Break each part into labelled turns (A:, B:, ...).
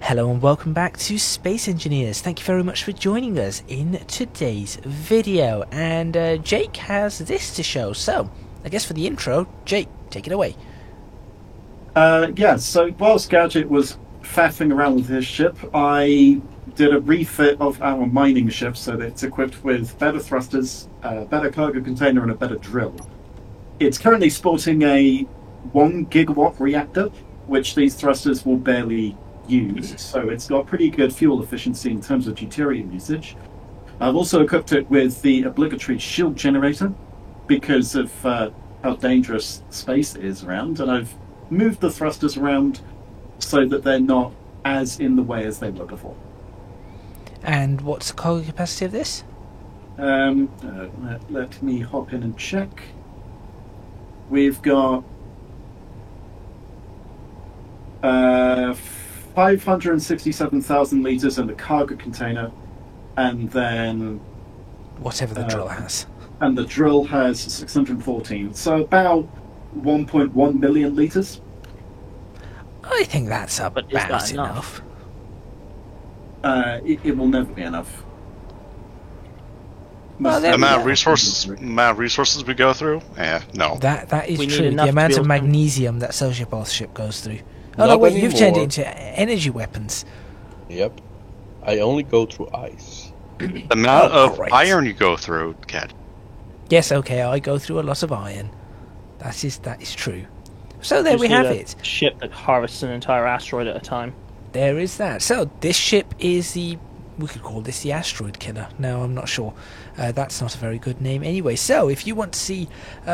A: Hello and welcome back to Space Engineers. Thank you very much for joining us in today's video. And Jake has this to show. So, I guess for the intro, Jake, take it away.
B: Yeah, so whilst Gadget was faffing around with his ship, I did a refit of our mining ship so that it's equipped with better thrusters, a better cargo container, and a better drill. It's currently sporting a 1 gigawatt reactor, which these thrusters will barely use, so it's got pretty good fuel efficiency in terms of deuterium usage. I've also equipped it with the obligatory shield generator because of how dangerous space is around, and I've moved the thrusters around so that they're not as in the way as they were before.
A: And what's the cargo capacity of this?
B: Let me hop in and check. We've got 567,000 litres in the cargo container, and then
A: Whatever the drill has.
B: And the drill has 614, so about 1.1 million litres.
A: I think that's about
C: But is that
A: enough.
B: It will never be enough.
A: Well,
D: The amount of resources we go through? No.
A: That is
C: We need
A: true.
C: enough
A: The
C: to
A: amount
C: be
A: of
C: able to-
A: magnesium that Sociopath's ship goes through. Oh no,
E: Not
A: wait, you've turned it
E: anymore.
A: into energy weapons.
E: Yep. I only go through ice.
D: The amount of
A: great.
D: iron you go through, Cat.
A: Yes, okay, I go through a lot of iron. That is true. So there
C: Just
A: we
C: need
A: have
C: a
A: it.
C: ship that harvests an entire asteroid at a time.
A: There is that. So this ship is we could call this the Asteroid Killer. No, I'm not sure. That's not a very good name anyway. So if you want to see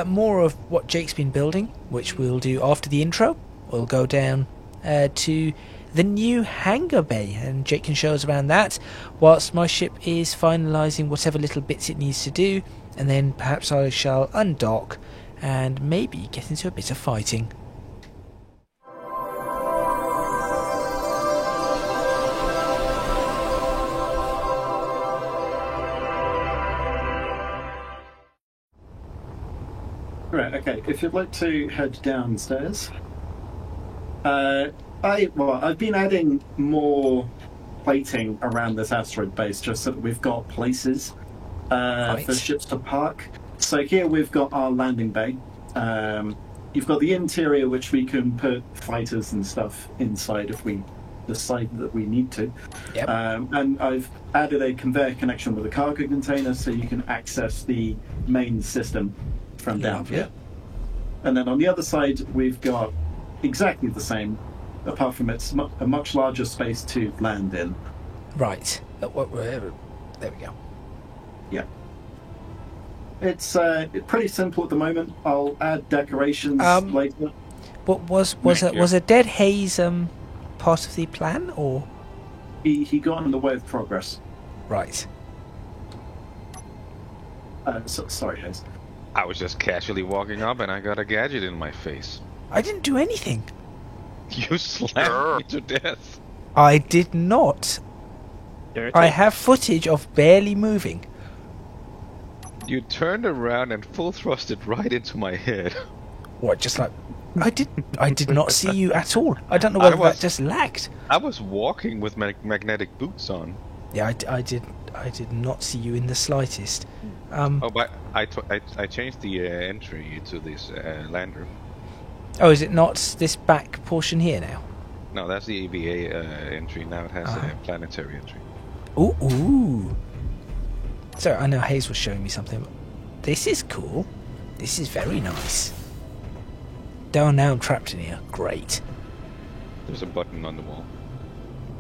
A: more of what Jake's been building, which we'll do after the intro, we'll go down to the new hangar bay, and Jake can show us around that, whilst my ship is finalising whatever little bits it needs to do, and then perhaps I shall undock and maybe get into a bit of fighting.
B: Right, okay, if you'd like to head downstairs. I've been adding more plating around this asteroid base just so that we've got places for ships to park. So here we've got our landing bay. You've got the interior, which we can put fighters and stuff inside if we decide that we need to.
A: Yep.
B: And I've added a conveyor connection with a cargo container so you can access the main system from down here. And then on the other side, we've got exactly the same, apart from it's a much larger space to land in.
A: Right. There we go.
B: Yeah. It's pretty simple at the moment. I'll add decorations later.
A: What was a dead haze part of the plan, or
B: He got in the way of progress.
A: right?
B: Sorry, Hayes.
F: I was just casually walking up and I got a gadget in my face.
A: I didn't do anything.
F: You slammed me to death.
A: I did not.
C: Dirty.
A: I have footage of barely moving.
F: You turned around and full thrusted right into my head.
A: What? Just like I did not see you at all. I don't know whether that just lagged.
F: I was walking with magnetic boots on.
A: Yeah, I did not see you in the slightest.
F: Oh, but I changed the entry to this lander.
A: Oh, is it not this back portion here now?
F: No, that's the EVA entry. Now it has a planetary entry.
A: Ooh. So I know Hayes was showing me something. This is cool. This is very nice. Oh, now I'm trapped in here. Great.
F: There's a button on the wall.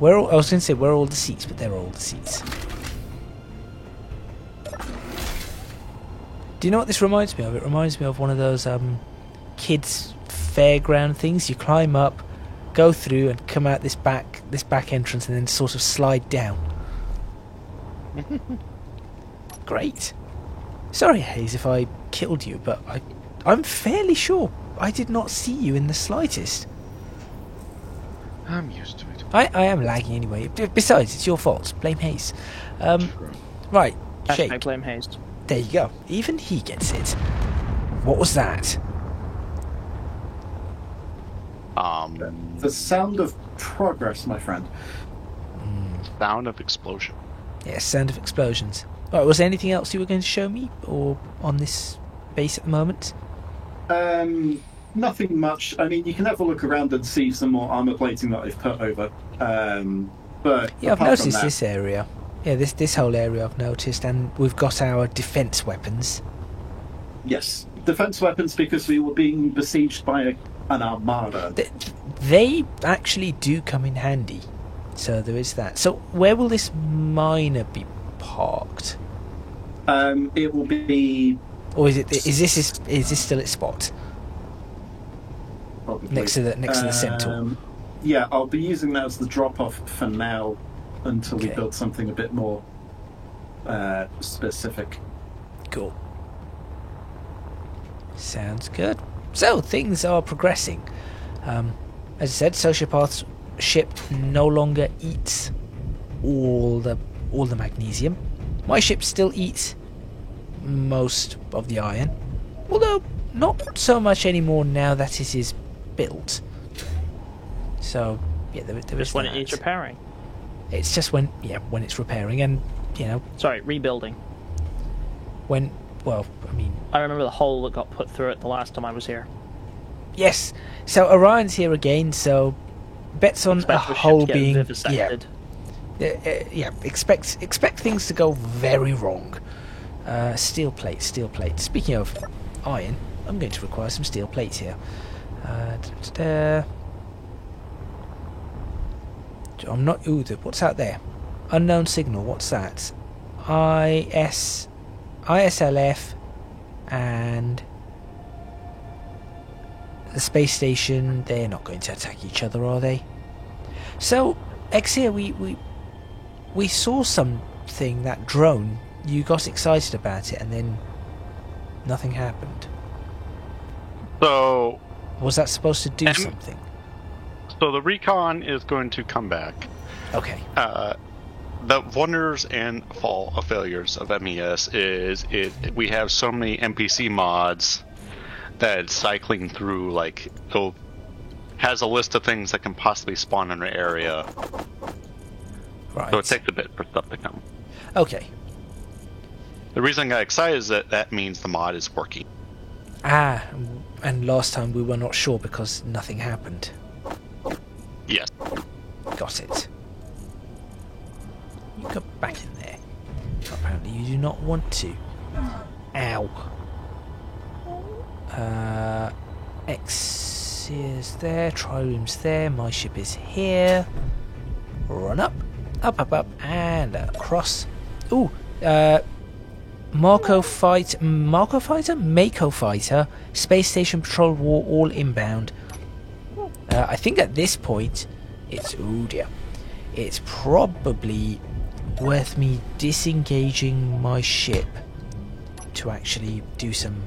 A: I was going to say where are all the seats, but they're all the seats. Do you know what this reminds me of? It reminds me of one of those kids' fairground things. You climb up, go through, and come out this back entrance, and then sort of slide down. Great. Sorry, Hayes, if I killed you, but I'm fairly sure I did not see you in the slightest.
F: I'm used to it.
A: I am lagging anyway. Besides, it's your fault. Blame Hayes. Right,
C: I
A: Jake.
C: blame Hayes.
A: There you go. Even he gets it. What was that?
B: The sound of progress, my friend.
D: Sound of explosion.
A: Yeah, sound of explosions. All right, was there anything else you were going to show me, or on this base at the moment?
B: Nothing much. I mean, you can have a look around and see some more armor plating that I've put over. But
A: Yeah, I've
B: apart from
A: noticed
B: that,
A: this area. Yeah, this whole area I've noticed, and we've got our defense weapons.
B: yes, defense weapons because we were being besieged by an armada.
A: They actually do come in handy, so there is that. So where will this miner be parked,
B: It will be
A: or is this still its spot
B: probably
A: next to the centaur?
B: Yeah, I'll be using that as the drop-off for now until we
A: Okay.
B: build something a bit more specific.
A: Cool. Sounds good. So things are progressing. As I said, Sociopath's ship no longer eats all the magnesium. My ship still eats most of the iron, although not so much anymore now that it is built. So yeah, there is
C: Just when it
A: that.
C: needs repairing.
A: It's just when it's repairing, and
C: Sorry, rebuilding.
A: when I mean.
C: I remember the hole that got put through it the last time I was here.
A: Yes. So Orion's here again. So bets on a
C: Expect the ship
A: hole
C: to get
A: being
C: vivisected.
A: Expect things to go very wrong. Steel plate. Speaking of iron, I'm going to require some steel plates here. I'm not. Ooh, what's out there? Unknown signal. What's that? ISLF and the space station. They're not going to attack each other, are they? So, Exia, we saw something, that drone. You got excited about it, and then nothing happened.
D: So,
A: Was that supposed to do something?
D: so the recon is going to come back.
A: Okay.
D: The wonders and fall of failures of MES is we have so many NPC mods that it's cycling through, like, it has a list of things that can possibly spawn in an area.
A: Right.
D: So it takes a bit for stuff to come.
A: Okay.
D: The reason I got excited is that means the mod is working.
A: Ah, and last time we were not sure because nothing happened.
D: Yes.
A: Got it. You go back in there. Apparently you do not want to. Ow. X is there, triroom's there, my ship is here. Run up, and across. Ooh, Mako fighter, Mako fighter, space station patrol war, all inbound. I think at this point, it's probably worth me disengaging my ship to actually do some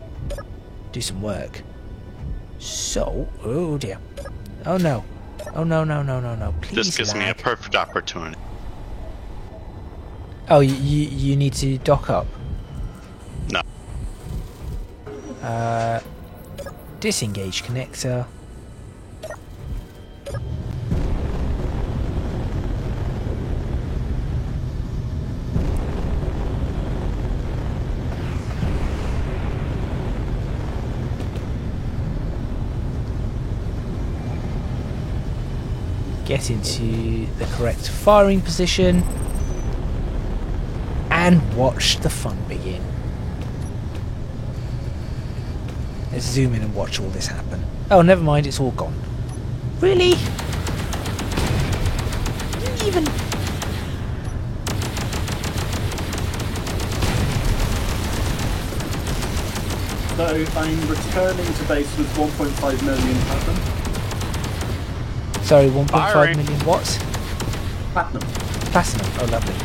A: work. So, oh dear, oh no, no, please.
D: This gives me a perfect opportunity.
A: Oh, you need to dock up.
D: No.
A: Disengage connector. Get into the correct firing position and watch the fun begin. Let's zoom in and watch all this happen. Oh, never mind, it's all gone. Really? Even...
B: So I'm returning to base with 1.5 million platinum.
A: Sorry, 1.5
D: Firing.
A: million watts?
B: Platinum.
A: Platinum. Oh, lovely.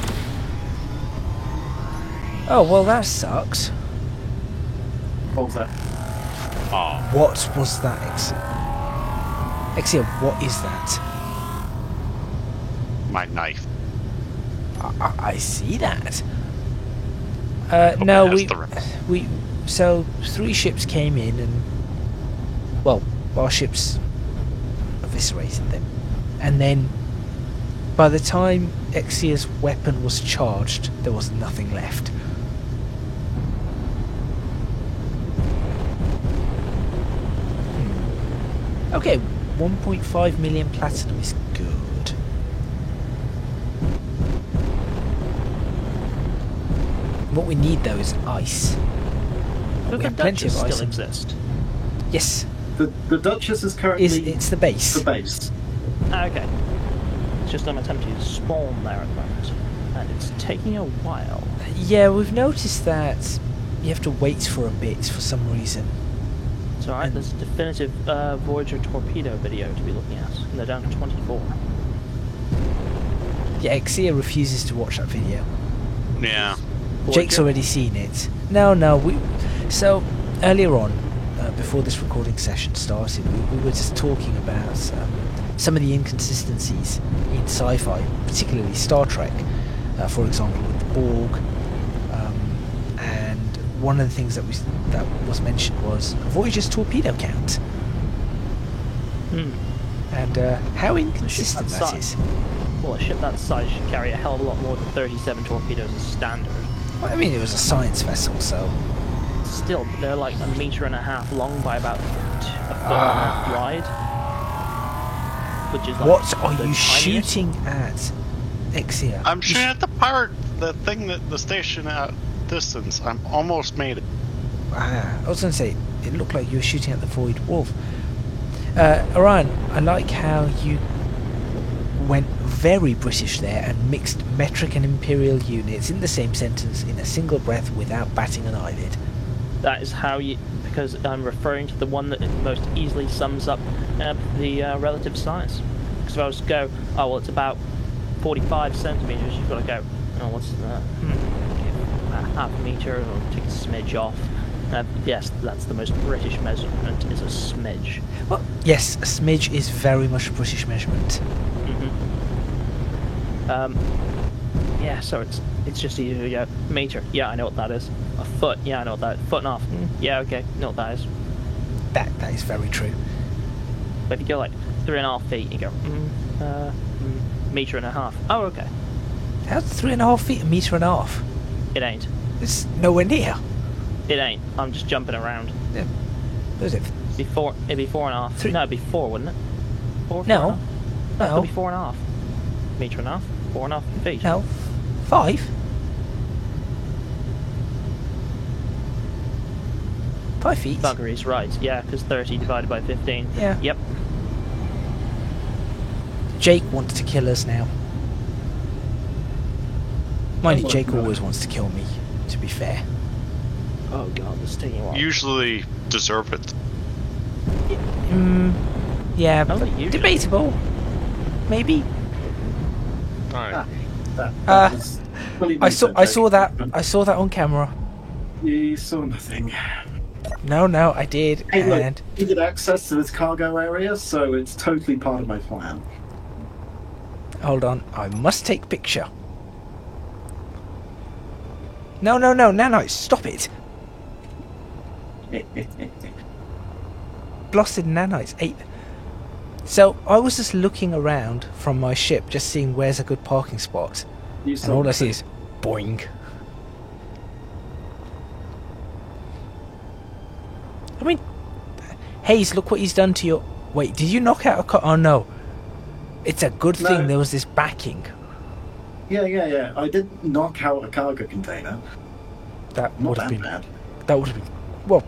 A: Oh, well, that sucks.
B: What was that?
A: What was that, Exia, what is that?
D: My knife.
A: I see that.
D: Hope
A: No,
D: it has
A: so 3 ships came in and, well, our ships eviscerated them, and then by the time Exia's weapon was charged, there was nothing left. Okay, 1.5 million platinum is good. What we need though is ice.
C: Does
A: We
C: the
A: have plenty
C: Duchess
A: of ice.
C: still exist?
A: Yes,
B: The Duchess is currently
A: it's the base.
B: the base.
C: Ah, okay. It's just I'm attempting to spawn there at the moment, and it's taking a while.
A: Yeah, we've noticed that you have to wait for a bit for some reason.
C: It's alright, there's a definitive Voyager torpedo video to be looking at, and they're down to 24.
A: Yeah, Exia refuses to watch that video.
D: Yeah.
A: Jake's already seen it. No, so earlier on, before this recording session started, we were just talking about some of the inconsistencies in sci-fi, particularly Star Trek, for example, with the Borg. And one of the things that was mentioned was Voyager's torpedo count, and how inconsistent
C: That's
A: that is.
C: Well, a ship that size should carry a hell of a lot more than 37 torpedoes as standard.
A: Well, I mean, it was a science vessel, so
C: Still, they're like 1.5 meters long by about 1.5 feet wide. Which is like
A: what are
C: the
A: you
C: tiniest.
A: shooting at, Exia?
D: I'm shooting at the pirate, the thing that the station at distance. I'm almost made it.
A: I was going to say, it looked like you were shooting at the Void Wolf. Orion, I like how you went very British there and mixed metric and imperial units in the same sentence in a single breath without batting an eyelid.
C: That is how you, because I'm referring to the one that most easily sums up the relative size. Because if I was to go, oh well, it's about 45 centimeters, you've got to go, oh, what's that? Okay, half a meter, or take a smidge off. Yes, that's the most British measurement, is a smidge.
A: Well, yes, a smidge is very much a British measurement.
C: Yeah, so it's just easier to go meter. Yeah, I know what that is. A foot. Yeah, I know what that. Foot and a half. Yeah, okay, know what that is.
A: That is very true.
C: But if you go like 3.5 feet, you go meter and a half. Oh, okay.
A: How's 3.5 feet a metre and a half?
C: It ain't.
A: It's nowhere near.
C: It ain't. I'm just jumping around.
A: Yeah. What is it?
C: It'd be 4.5.
A: Three-
C: No, it'd be 4, wouldn't it? 4.
A: No.
C: It'd
A: No.
C: be 4.5. Meter and a half. 4.5 feet.
A: No. 5? 5 feet?
C: Buggery's right. Yeah, because 30 divided by 15.
A: Yeah.
C: Yep.
A: Jake wants to kill us now. Mind you,
B: Oh,
A: Jake
B: no.
A: always wants to kill me, to be fair.
C: Oh god, this is taking a while.
D: Usually deserve it.
A: Yeah,
C: Only
A: but
C: usually.
A: debatable. Maybe.
F: Alright.
B: That was fully
A: I saw that.
B: Jake.
A: I saw that on camera.
B: You saw nothing.
A: No, I did,
B: Hey, look,
A: and
B: you get access to this cargo area, so it's totally part of my plan.
A: hold on, I must take picture. No, Nano, stop it! Blasted nanites ate. So I was just looking around from my ship, just seeing where's a good parking spot,
B: You
A: and
B: saw
A: all I
B: nothing.
A: see is boing. I mean, Hayes, look what he's done to your. Wait, did you knock out a car? Oh no! It's a good
B: No.
A: thing there was this backing.
B: Yeah. I did knock out a cargo container.
A: That
B: Not
A: would have
B: that
A: been.
B: bad.
A: That would have been. Well,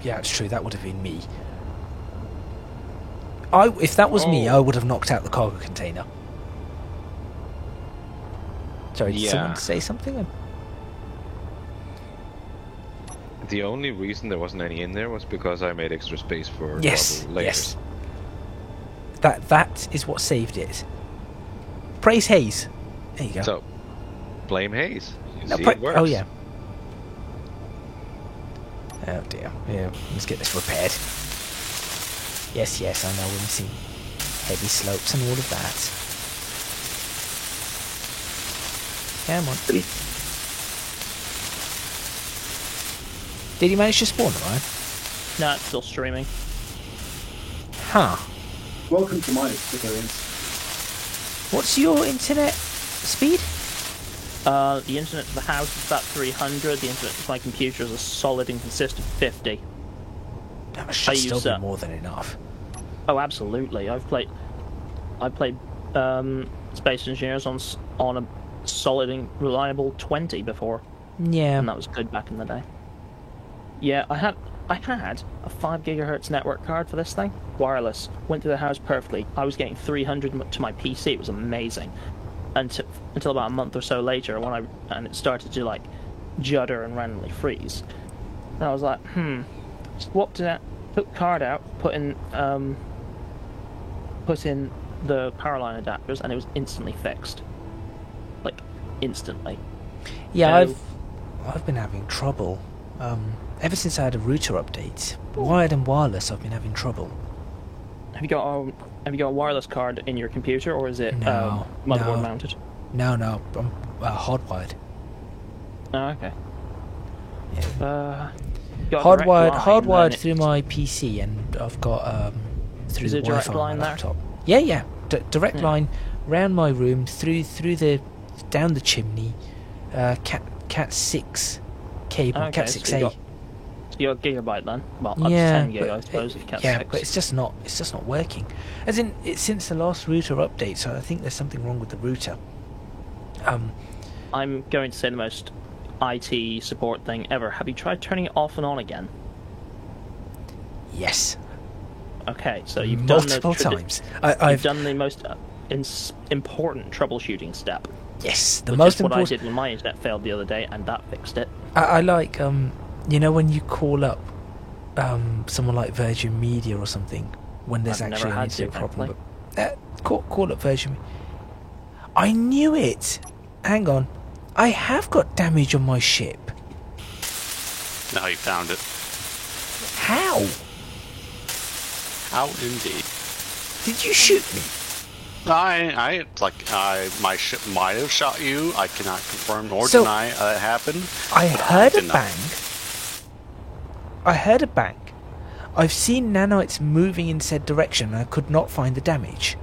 A: yeah, it's true. That would have been me. If that was me,
F: Oh.
A: I would have knocked out the cargo container. Sorry, did someone
F: Yeah.
A: say something?
F: The only reason there wasn't any in there was because I made extra space for
A: Yes,
F: double layers.
A: yes. That is what saved it. Praise Hayes. There you go.
F: So, blame Hayes. You
A: No,
F: see,
A: pra-
F: it works.
A: oh yeah. Oh dear. Yeah, let's get this repaired. Yes, I know. We've seen heavy slopes and all of that. Come on. Did he manage to spawn, right?
C: No, it's still streaming.
A: Huh.
B: Welcome to my experience.
A: What's your internet speed?
C: The internet to the house is about 300. The internet to my computer is a solid and consistent 50.
A: That should
C: I
A: still
C: use,
A: be more than enough.
C: Oh, absolutely. I played Space Engineers on a solid and reliable 20 before,
A: Yeah.
C: and that was good back in the day. Yeah, I had a 5 gigahertz network card for this thing, wireless. Went through the house perfectly. I was getting 300 to my PC. It was amazing. Until about a month or so later, and it started to like judder and randomly freeze. And I was like, swapped it out, took the card out, put in the power line adapters, and it was instantly fixed. Like instantly.
A: Yeah,
C: So-
A: I've been having trouble. Ever since I had a router update, wired and wireless, I've been having trouble.
C: Have you got a wireless card in your computer, or is it
A: No,
C: motherboard
A: no.
C: mounted?
A: No, I'm hardwired.
C: Oh, okay.
A: Yeah.
C: Got a direct line,
A: Hardwired
C: then
A: through my PC, and I've got through
C: Is
A: the
C: it a direct
A: Wi-Fi on
C: line
A: my
C: there?
A: laptop. Yeah. Direct
C: Yeah.
A: line round my room through the down the chimney. Cat 6 cable,
C: Okay,
A: Cat
C: so
A: 6A.
C: you got gigabyte then. Well, up
A: Yeah,
C: to 10 gig,
A: but
C: I suppose, if you Cat
A: yeah,
C: 6.
A: but it's just not working. As in, it's since the last router update, so I think there's something wrong with the router.
C: I'm going to say the most IT support thing ever. Have you tried turning it off and on again?
A: Yes,
C: Okay, so you've
A: multiple
C: done
A: times.
C: You've
A: I've
C: done the most important troubleshooting step.
A: yes, the
C: Which
A: most
C: is what I
A: important.
C: did when my internet failed the other day, and that fixed it.
A: I like when you call up someone like Virgin Media or something when there's
C: I've never
A: actually an
C: had
A: internet
C: to,
A: problem. But call up Virgin. I knew it. Hang on, I have got damage on my ship.
D: Now you found it.
A: How?
D: How indeed.
A: Did you shoot me?
D: My ship might have shot you. I cannot confirm nor
A: So-
D: deny that happened.
A: I
D: but
A: heard a
D: did not.
A: bang. I heard a bang. I've seen nanites moving in said direction, and I could not find the damage.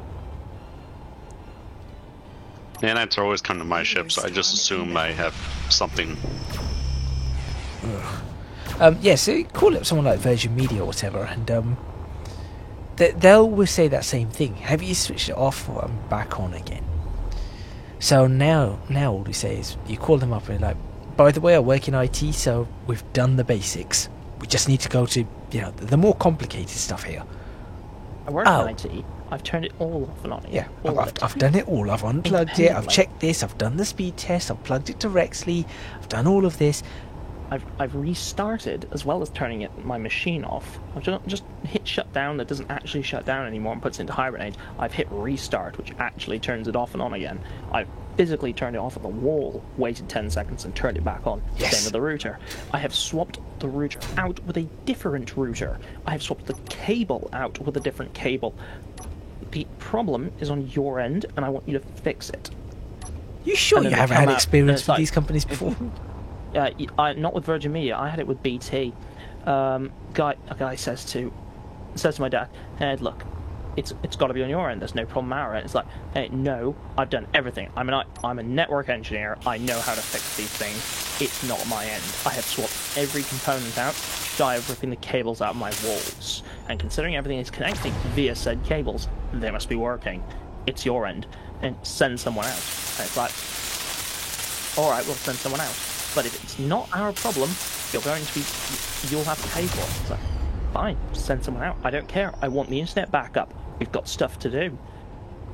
D: Nanites always come to my ship, so I just assume I have something.
A: So call up someone like Virgin Media or whatever, and they'll always say that same thing. Have you switched it off? Or I'm back on again. So now all we say is you call them up and you're like, by the way, I work in IT, so we've done the basics. We just need to go to the more complicated stuff here.
C: I work
A: Oh.
C: in IT. I've turned it all off and on.
A: Yeah,
C: all of
A: I've
C: it.
A: done it all. I've unplugged it. I've
C: Independently.
A: checked this. I've done the speed test. I've plugged it directly. I've done all of this.
C: I've restarted as well as turning my machine off. I've just hit shut down that doesn't actually shut down anymore and puts it into hibernate. I've hit restart, which actually turns it off and on again. I've physically turned it off at the wall, waited 10 seconds and turned it back on.
A: Yes.
C: Same with the router. I have swapped the router out with a different router. I have swapped the cable out with a different cable. The problem is on your end, and I want you to fix it.
A: You sure
C: And
A: you
C: then they
A: haven't
C: come
A: had
C: out,
A: experience
C: and it's
A: with
C: like-
A: these companies before?
C: Not with Virgin Media. I had it with BT. A guy says to my dad, "Hey, look, it's got to be on your end. There's no problem on our end." It's like, "Hey, no, I've done everything. I'm a network engineer. I know how to fix these things. It's not my end. I have swapped every component out, shy of ripping the cables out of my walls. And considering everything is connecting via said cables, they must be working. It's your end, and send someone out." And it's like, all right, we'll send someone out. But if it's not our problem, you'll have to pay for it. It's like, fine, send someone out. I don't care. I want the internet back up. We've got stuff to do.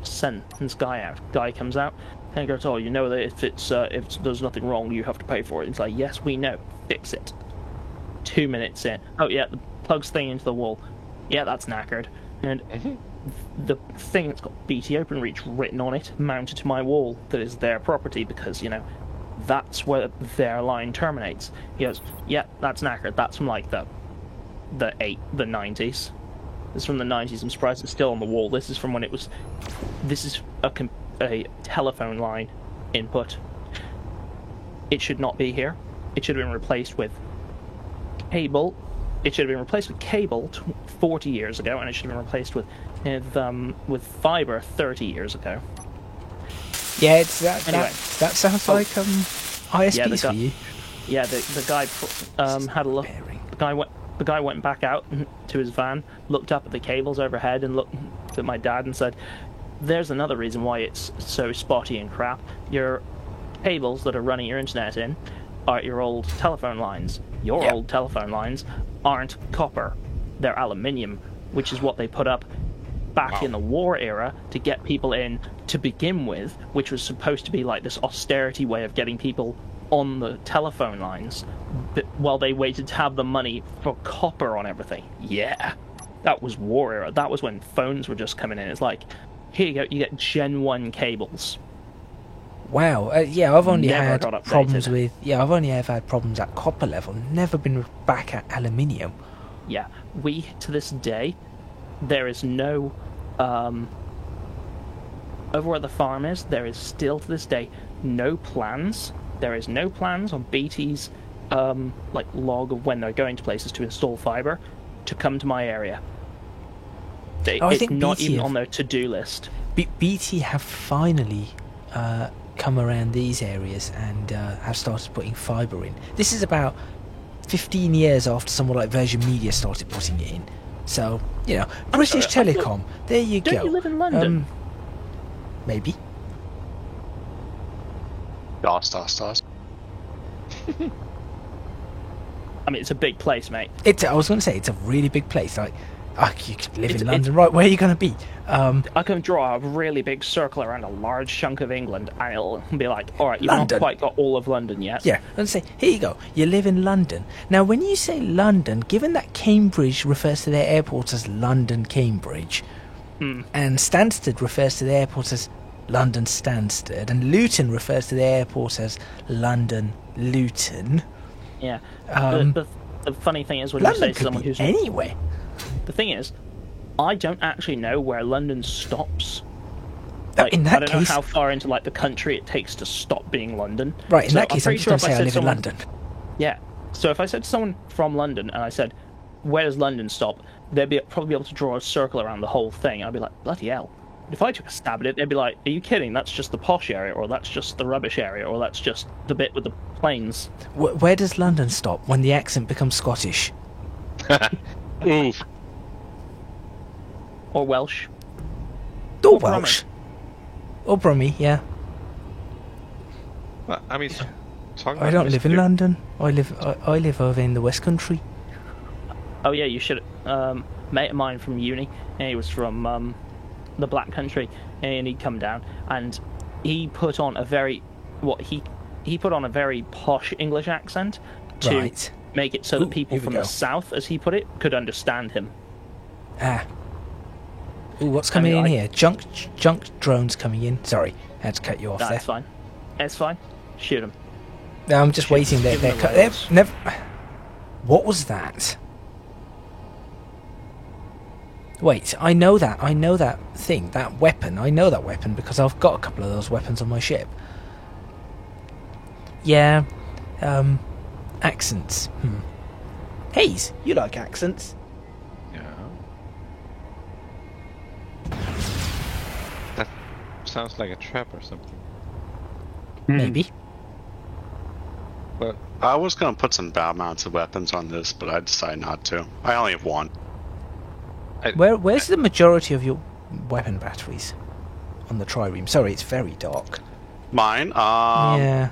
C: Send this guy out. Guy comes out and goes, "Oh, you know that if there's nothing wrong, you have to pay for it." It's like, yes, we know. Fix it. 2 minutes in. Oh yeah, the plugs thing into the wall. Yeah, that's knackered. And the thing that's got BT OpenReach written on it, mounted to my wall, that is their property because that's where their line terminates. He goes, "Yeah, that's knackered. That's from like the 90s. This is from the 90s. I'm surprised it's still on the wall. This is from when it was. This is a telephone line input. It should not be here. It should have been replaced with cable. It should have been replaced with cable 40 years ago, and it should have been replaced with fiber 30 years ago.
A: Yeah, it's that.
C: Anyway.
A: That sounds like ISPs for you.
C: Yeah, the guy had a look.
A: Bearing.
C: The guy went back out to his van, looked up at the cables overhead, and looked at my dad and said, "There's another reason why it's so spotty and crap. Your cables that are running your internet in are your old telephone lines. Your old telephone lines aren't copper; they're aluminium, which is what they put up back in the war era to get people in to begin with, which was supposed to be like this austerity way of getting people on the telephone lines, but while they waited to have the money for copper on everything. Yeah, that was war era. That was when phones were just coming in. It's like, here you go, you get Gen 1 cables.
A: Wow. Yeah, I've only
C: Never
A: had
C: got updated.
A: problems with. Yeah, I've only ever had problems at copper level. Never been back at aluminium.
C: Yeah, we, to this day, there is no, over where the farm is, there is still to this day no plans. There is no plans on BT's like log of when they're going to places to install fiber to come to my area.
A: I
C: It's
A: think
C: not
A: BT
C: even
A: have-
C: on their to-do list.
A: BT have finally come around these areas and have started putting fibre in. This is about 15 years after someone like Virgin Media started putting it in. So, you know, British
C: sorry, I
A: Telecom, there you go.
C: Don't you live in London?
A: Maybe.
D: DOS.
C: I mean, it's a big place, mate.
A: I was going to say, it's a really big place. Like, you could live in
C: It's-
A: London, right? Where are you going to be?
C: I can draw a really big circle around a large chunk of England, and it'll be like, all right, you've
A: London.
C: not quite got all of London yet.
A: Yeah, and say, here you go, you live in London. Now, when you say London, given that Cambridge refers to their airport as London Cambridge, and Stansted refers to their airport as London Stansted, and Luton refers to their airport as London Luton,
C: Yeah.
A: Um,
C: The funny thing is when you say
A: London
C: to
A: could
C: someone
A: be
C: who's
A: anywhere.
C: the thing is, I don't actually know where London stops.
A: In
C: I
A: that
C: don't
A: case,
C: know how far into like the country it takes to stop being London.
A: right, in
C: So
A: that case, I'm
C: pretty
A: just
C: sure
A: going
C: if
A: to say I
C: said
A: live
C: someone-
A: in London.
C: Yeah. So if I said to someone from London and I said, "Where does London stop?" they'd probably be able to draw a circle around the whole thing. I'd be like, "Bloody hell!" If I took a stab at it, they'd be like, "Are you kidding? That's just the posh area, or that's just the rubbish area, or that's just the bit with the planes."
A: Where does London stop when the accent becomes Scottish?
D: Oof.
C: Or Welsh.
A: Or
C: Or Brummie.
A: Welsh. Or Brummie, yeah.
F: Well, I mean, talking
A: I
F: about
A: don't live in
F: Mr.
A: London. I live over in the West Country.
C: Oh yeah, you should. Mate of mine from uni, and he was from the Black Country, and he'd come down, and he put on a very he put on a very posh English accent to
A: Right.
C: make it so
A: Ooh,
C: that people
A: here we
C: from
A: go.
C: the south, as he put it, could understand him.
A: Ah. Ooh, what's coming
C: I mean,
A: in
C: I-
A: here? Junk drones coming in. Sorry, I had to cut you off
C: That's fine. It's fine. Shoot him.
A: there. I'm just waiting.
C: give them the
A: They're
C: rails.
A: never. What was that? Wait, I know that thing, that weapon. I know that weapon because I've got a couple of those weapons on my ship. Yeah, accents. Hayes, you like accents?
F: Yeah. That sounds like a trap or something.
A: Maybe.
F: But
D: I was going to put some bow-mounted weapons on this, but I decided not to. I only have one.
A: Where's the majority of your weapon batteries on the trireme? Sorry, it's very dark.
D: Mine,
A: Yeah,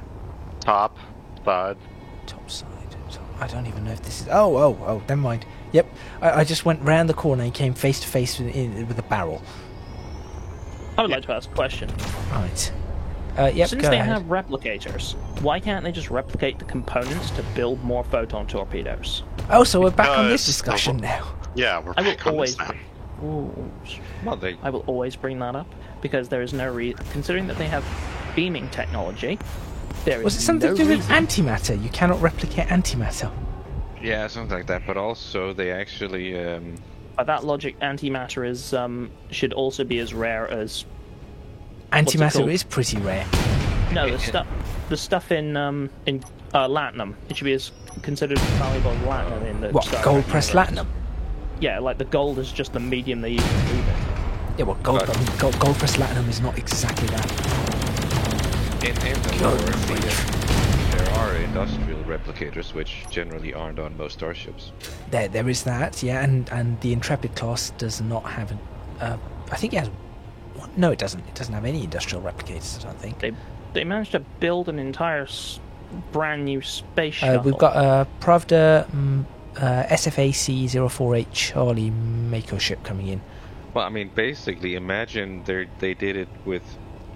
D: top, side.
A: top side. I don't even know if this is. Oh, never mind. Yep, I just went round the corner and came face to face with a barrel.
C: I would like to ask a question.
A: Right. Yep.
C: Since
A: go
C: they
A: ahead.
C: have replicators, why can't they just replicate the components to build more photon torpedoes?
A: Oh, so we're back on this
D: Because-
A: discussion now.
D: Yeah, we're
C: I will
D: back on
C: always.
D: this now.
F: well, they
C: I will always bring that up because there is no reason. Considering that they have beaming technology, there is
A: Was it something
C: no
A: to do with
C: reason.
A: antimatter? You cannot replicate antimatter.
F: yeah something like that. But also they actually
C: By that logic, antimatter is should also be as rare as
A: Antimatter
C: called?
A: is pretty rare.
C: no the stuff in latinum. It should be as considered valuable as latinum in the
A: What,
C: Star
A: gold
C: Trek
A: pressed
C: universe.
A: latinum?
C: Yeah, like the gold is just the medium they use to move it.
A: Yeah, well, gold pressed latinum is not exactly that.
F: the lore, there are industrial replicators which generally aren't on most starships.
A: There is that, yeah, and the Intrepid class does not have I think it has one. No, it doesn't. It doesn't have any industrial replicators, I don't think.
C: They managed to build an entire brand new space shuttle.
A: We've got Pravda SFAC 04H Charlie Mako ship coming in.
F: Well, I mean, basically, imagine they did it with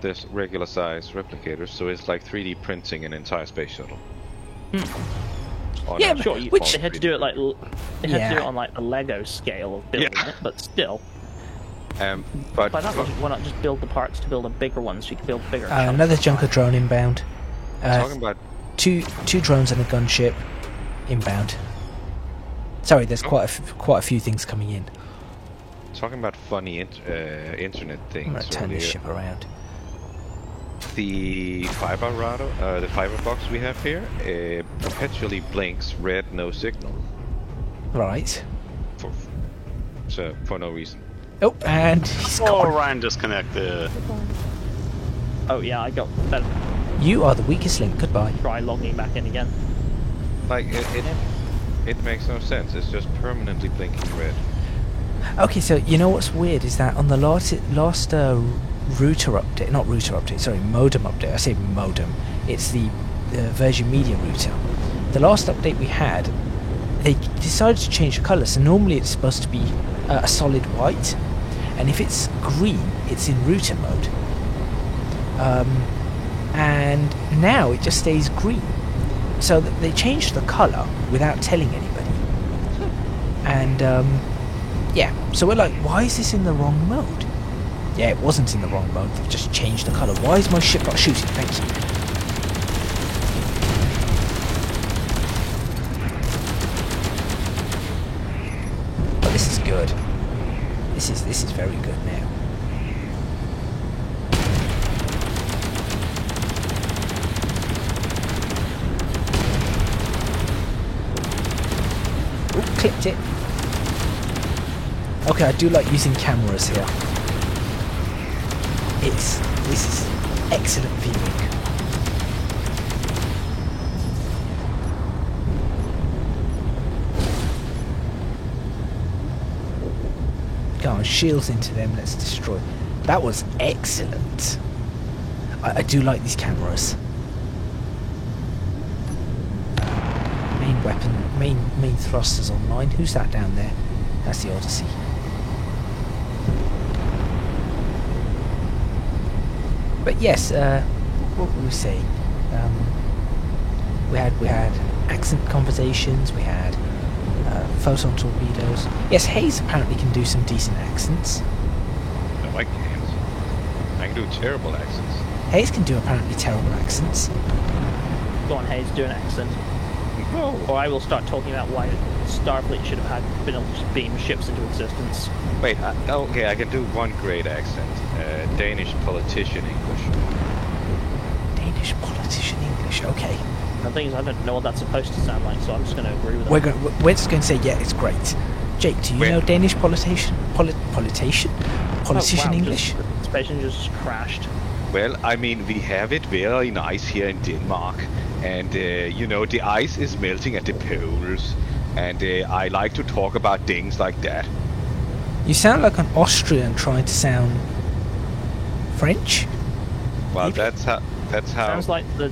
F: this regular size replicator, so it's like 3D printing an entire space shuttle.
A: Yeah,
C: Sure, they had to do it like they had to do it on like a Lego scale of building it, but still.
F: But
C: By that logic, why not just build the parts to build a bigger one, so you can build bigger?
A: Another Junker drone inbound.
F: talking about
A: two drones and a gunship inbound. Sorry, there's quite a few things coming in.
F: talking about funny internet things.
A: I'm gonna turn this
F: earlier.
A: ship around.
F: The fiber router, the fiber box we have here, perpetually blinks red, no signal
A: Right.
F: for no reason.
A: Oh, and he's
D: Oh,
A: gone.
D: Ryan disconnected.
C: Oh yeah, I got better.
A: You are the weakest link. Goodbye.
C: Try logging back in again.
F: Like it makes no sense. It's just permanently blinking red.
A: Okay, so you know what's weird is that on the last router update, not router update, sorry, modem update. I say modem. It's the Virgin Media router. The last update we had, they decided to change the colour. So normally it's supposed to be a solid white, and if it's green, it's in router mode. And now it just stays green. So they changed the colour without telling anybody. And yeah, so we're like, why is this in the wrong mode? Yeah, it wasn't in the wrong mode. They've just changed the colour. Why is my ship not shooting? Thank you. But this is good. This is very good now. Oh, clipped it. Okay, I do like using cameras here. This is excellent viewing. Go on, shields into them, let's destroy. That was excellent. I do like these cameras. Main weapon, main thrusters online. Who's that down there? That's the Odyssey. But yes, what were we saying? We had accent conversations. We had photon torpedoes. Yes, Hayes apparently can do some decent accents.
F: No, I can't. I can do terrible accents.
A: Hayes can do apparently terrible accents.
C: Go on, Hayes, do an accent.
F: No.
C: Or I will start talking about why Starfleet should have been able to beam ships into existence.
F: Wait, okay, I can do one great accent. Danish politician English.
A: Danish politician English. Okay,
C: The thing is, I don't know what that's supposed to sound like, so I'm just going to agree with that.
A: we're just going to say yeah, it's great. Jake, do you know Danish politician? Politician English?
C: The station just crashed.
F: Well, I mean, we have it very nice here in Denmark, and you know, the ice is melting at the poles, and I like to talk about things like that.
A: You sound like an Austrian trying to sound French.
F: Well, that's how.
C: Sounds like the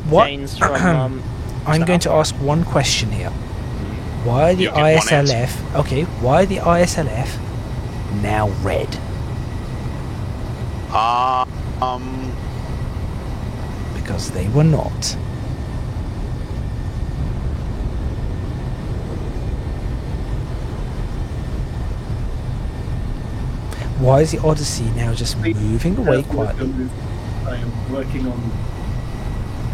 A: What?
C: Danes from.
A: I'm going to ask one question here. Why are the
D: You get one answer.
A: ISLF? Okay, why are the ISLF now red? Because they were not. Why is the Odyssey now just moving away quietly?
B: I am working on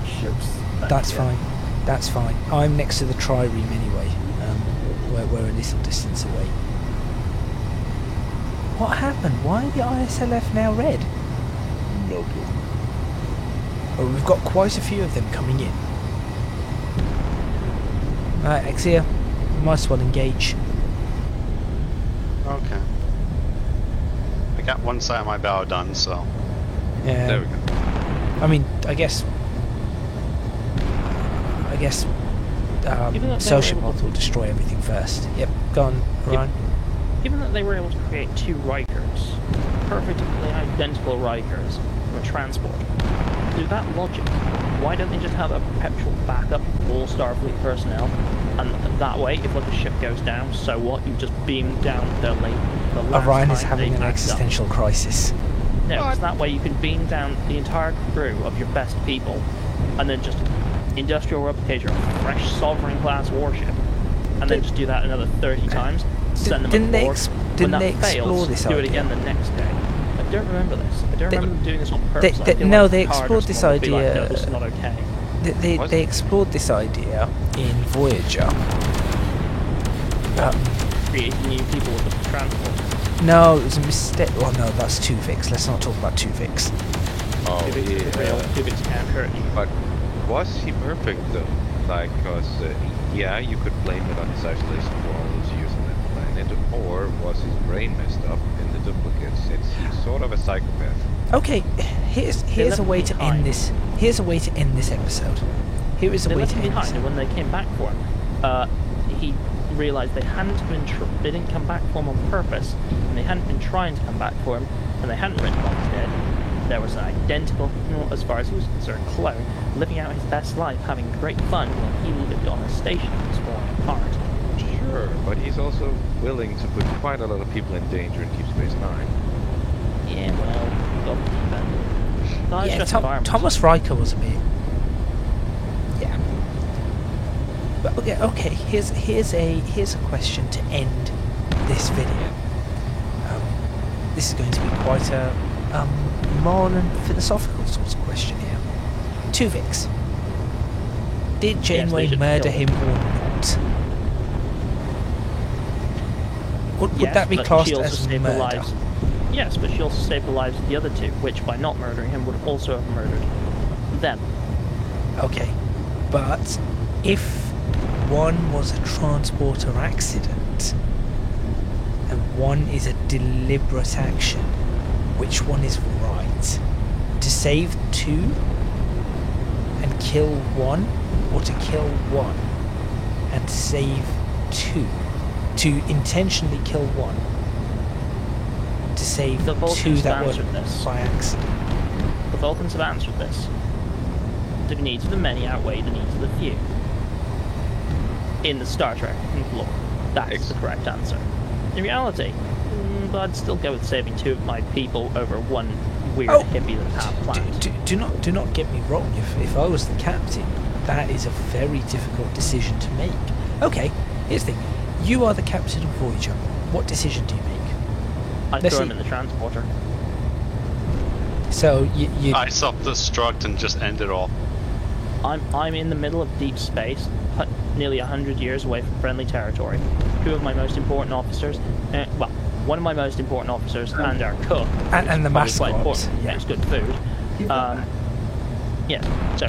B: ships.
A: That's fine. That's fine. I'm next to the trireme anyway. We're a little distance away. What happened? Why are the ISLF now red?
E: No clue.
A: Oh, we've got quite a few of them coming in. Alright, Exia, you might as well engage.
D: Okay. I got one side of my bow done, so.
F: There we go.
A: I mean, I guess
C: Even though they were
A: Sociopath
C: able
A: will destroy everything first. Yep, go on, Ryan.
C: Given that they were able to create 2 Rikers, perfectly identical Rikers from a transport, through that logic, why don't they just have a perpetual backup of all Starfleet personnel? And that way, if like a ship goes down, so what? You just beam down the last
A: Orion is
C: time
A: having
C: they
A: an
C: backed
A: existential crisis.
C: up. No, because that way you can beam down the entire crew of your best people, and then just industrial replicate your fresh Sovereign class warship, and then just do that another 30 times. Send them
A: Didn't they
C: aboard.
A: didn't
C: When
A: they
C: that
A: explore
C: fails,
A: this
C: do it
A: idea?
C: again the next day. I don't remember this. I don't
A: They-
C: remember them doing this on purpose.
A: they-
C: I feel
A: no,
C: like
A: they
C: Picard or
A: explored this
C: someone would be like,
A: idea-
C: no, this is not okay.
F: What?
A: They explored this idea in Voyager.
C: Creating new people with the transport.
A: No, it was a mistake. Well, no, that's Tuvix. Let's not talk about Tuvix.
F: Oh,
C: Tuvix can't hurt you.
F: But was he perfect though? Like, cause yeah, you could blame it on his isolation for all those years on that planet, or was his brain messed up in the duplicates? He's sort of a psychopath.
A: Okay, here's
C: left
A: a way
C: him
A: to
C: behind.
A: end this. Here's a way to end this episode. Here is a
C: They
A: way
C: left
A: to
C: him
A: end
C: behind,
A: this.
C: and when they came back for him, he realised they hadn't been. They didn't come back for him on purpose, and they hadn't been trying to come back for him, and they hadn't written him off dead. There was an identical, as far as he was concerned, clone living out his best life, having great fun while he lived on a station that was falling apart.
F: Sure, but he's also willing to put quite a lot of people in danger in Deep Space Nine.
C: Yeah, well, got to keep that. No, it's
A: Yeah,
C: just environment.
A: Thomas Riker was a bit. Yeah. But okay. Here's a question to end this video. This is going to be quite a moral and philosophical sort of question here. Tuvix, did Janeway
C: they should
A: murder
C: kill
A: him or not? Would
C: Yes,
A: that be
C: but
A: classed
C: she also
A: as
C: saved the
A: murder?
C: lives. Yes, but she also saved the lives of the other 2, which by not murdering him would also have murdered them.
A: Okay, but if one was a transporter accident and one is a deliberate action, which one is right? To save 2 and kill 1, or to kill 1 and save 2? To intentionally kill 1 to save
C: The
A: 2
C: Vulcans
A: that were
C: answered this.
A: by accident.
C: The Vulcans have answered this. The needs of the many outweigh the needs of the few. In the Star Trek lore, that's the correct answer. In reality, I'd still go with saving 2 of my people over one weird hippie that had plans.
A: Do not get me wrong. If I was the captain, that is a very difficult decision to make. Okay, here's the thing. You are the captain of Voyager. What decision do you make?
C: I'd
A: Let's
C: throw him
A: see.
C: in the transporter.
A: So you
D: I self-destruct and just end it all.
C: I'm in the middle of deep space, nearly 100 years away from friendly territory. 2 of my most important officers, one of my most important officers and our cook,
A: and the
C: which is probably quite
A: mascot.
C: important, makes good food. Yeah, so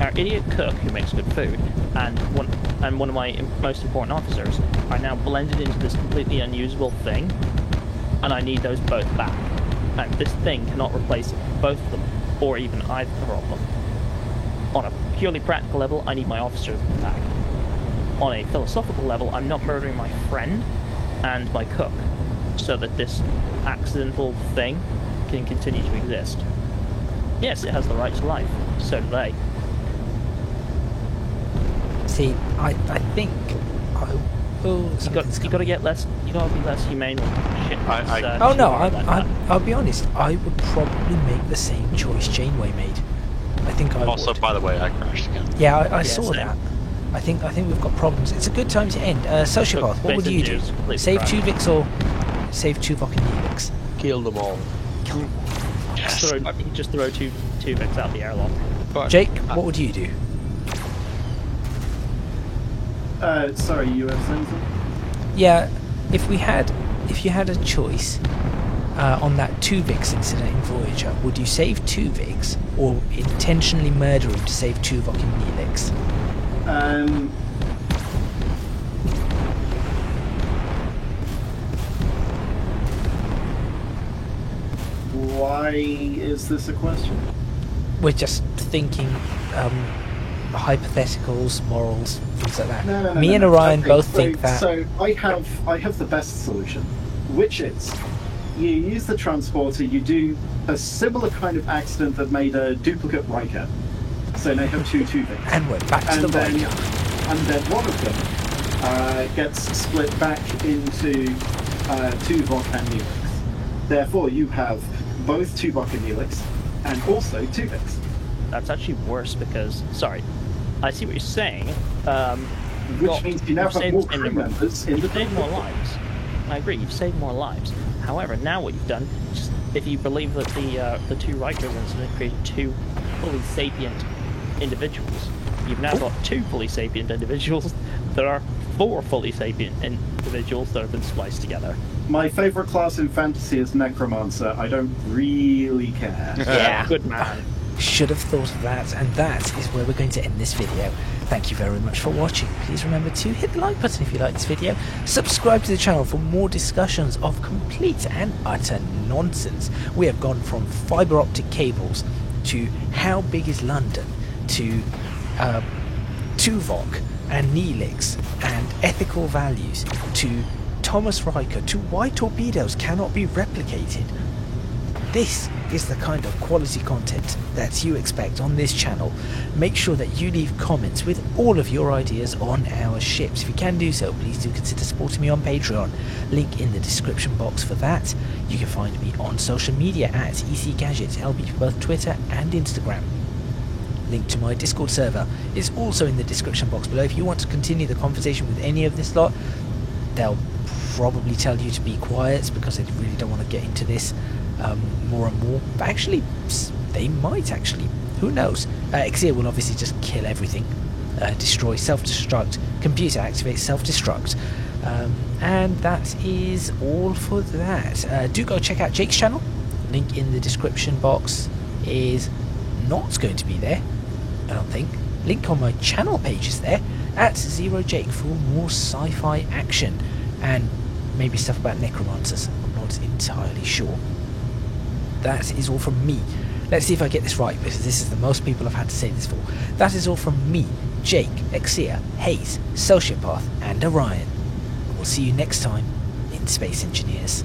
C: our idiot cook who makes good food and one of my most important officers are now blended into this completely unusable thing, and I need those both back. And this thing cannot replace both of them, or even either of them. On a purely practical level, I need my officers back. On a philosophical level, I'm not murdering my friend and my cook, so that this accidental thing can continue to exist. Yes, it has the right to life. So do they.
A: See, I think
C: You got to get less. You got to be less humane with shit.
A: Oh no, I'll be honest. I would probably make the same choice Janeway made. I think I
D: Also,
A: would.
D: by the way, I crashed again.
A: Yeah, I saw
C: same.
A: that. I think we've got problems. It's a good time to end. Sociopath, what would you do?
C: Basic news,
A: Save
C: completely
A: Tuvix or save Tuvok and Helix?
E: Kill them all.
C: Just throw two Vex out the airlock.
F: But
A: Jake, what would you do?
B: Sorry, you have something?
A: Yeah, if you had a choice on that Tuvix incident in Voyager, would you save Tuvix or intentionally murder him to save Tuvok and Helix?
B: Why is this a question?
A: we're just thinking hypotheticals, morals, things like that.
B: No,
A: Me and Orion
B: Okay,
A: both
B: so-
A: think that.
B: So I have the best solution, which is you use the transporter. You do a similar kind of accident that made a duplicate Riker. So now you have two Tuvics.
A: And we're back to
B: and
A: the
B: then,
A: Riker.
B: and then one of them gets split back into Tuvok and Neelix. Therefore, you have both Tuvok and Neelix, and also Tuvics.
C: That's actually worse because, sorry, I see what you're saying.
B: Which means you now have more crew members in the
C: You've saved more lives. I agree, you've saved more lives. However, now what you've done, just if you believe that the two Rikers incident created two fully sapient individuals, you've now got two fully sapient individuals. There are four fully sapient individuals that have been spliced together.
B: My favourite class in fantasy is Necromancer. I don't really care.
A: Yeah.
C: Good man.
A: Should have thought of that, and that is where we're going to end this video. Thank you very much for watching. Please remember to hit the like button if you like this video, subscribe to the channel for more discussions of complete and utter nonsense. We have gone from fibre optic cables to how big is London to Tuvok and Neelix and ethical values to Thomas Riker to why torpedoes cannot be replicated. This is the kind of quality content that you expect on this channel. Make sure that you leave comments with all of your ideas on our ships. If you can do so, please do consider supporting me on Patreon. Link in the description box for that. You can find me on social media at ECGadgets, for both Twitter and Instagram. Link to my Discord server is also in the description box below. If you want to continue the conversation with any of this lot, they'll probably tell you to be quiet because they really don't want to get into this more and more, but actually they might actually, who knows. Exia will obviously just kill everything, destroy, self-destruct, computer activate, self-destruct, and that is all for that. Do go check out Jake's channel. Link in the description box is not going to be there, I don't think. Link on my channel page is there at Zero Jake for more sci-fi action and maybe stuff about necromancers. I'm not entirely sure. That is all from me. Let's see if I get this right, because this is the most people I've had to say this for. That is all from me, Jake, Exia, Hayes, Sociopath, and Orion. We'll see you next time in Space Engineers.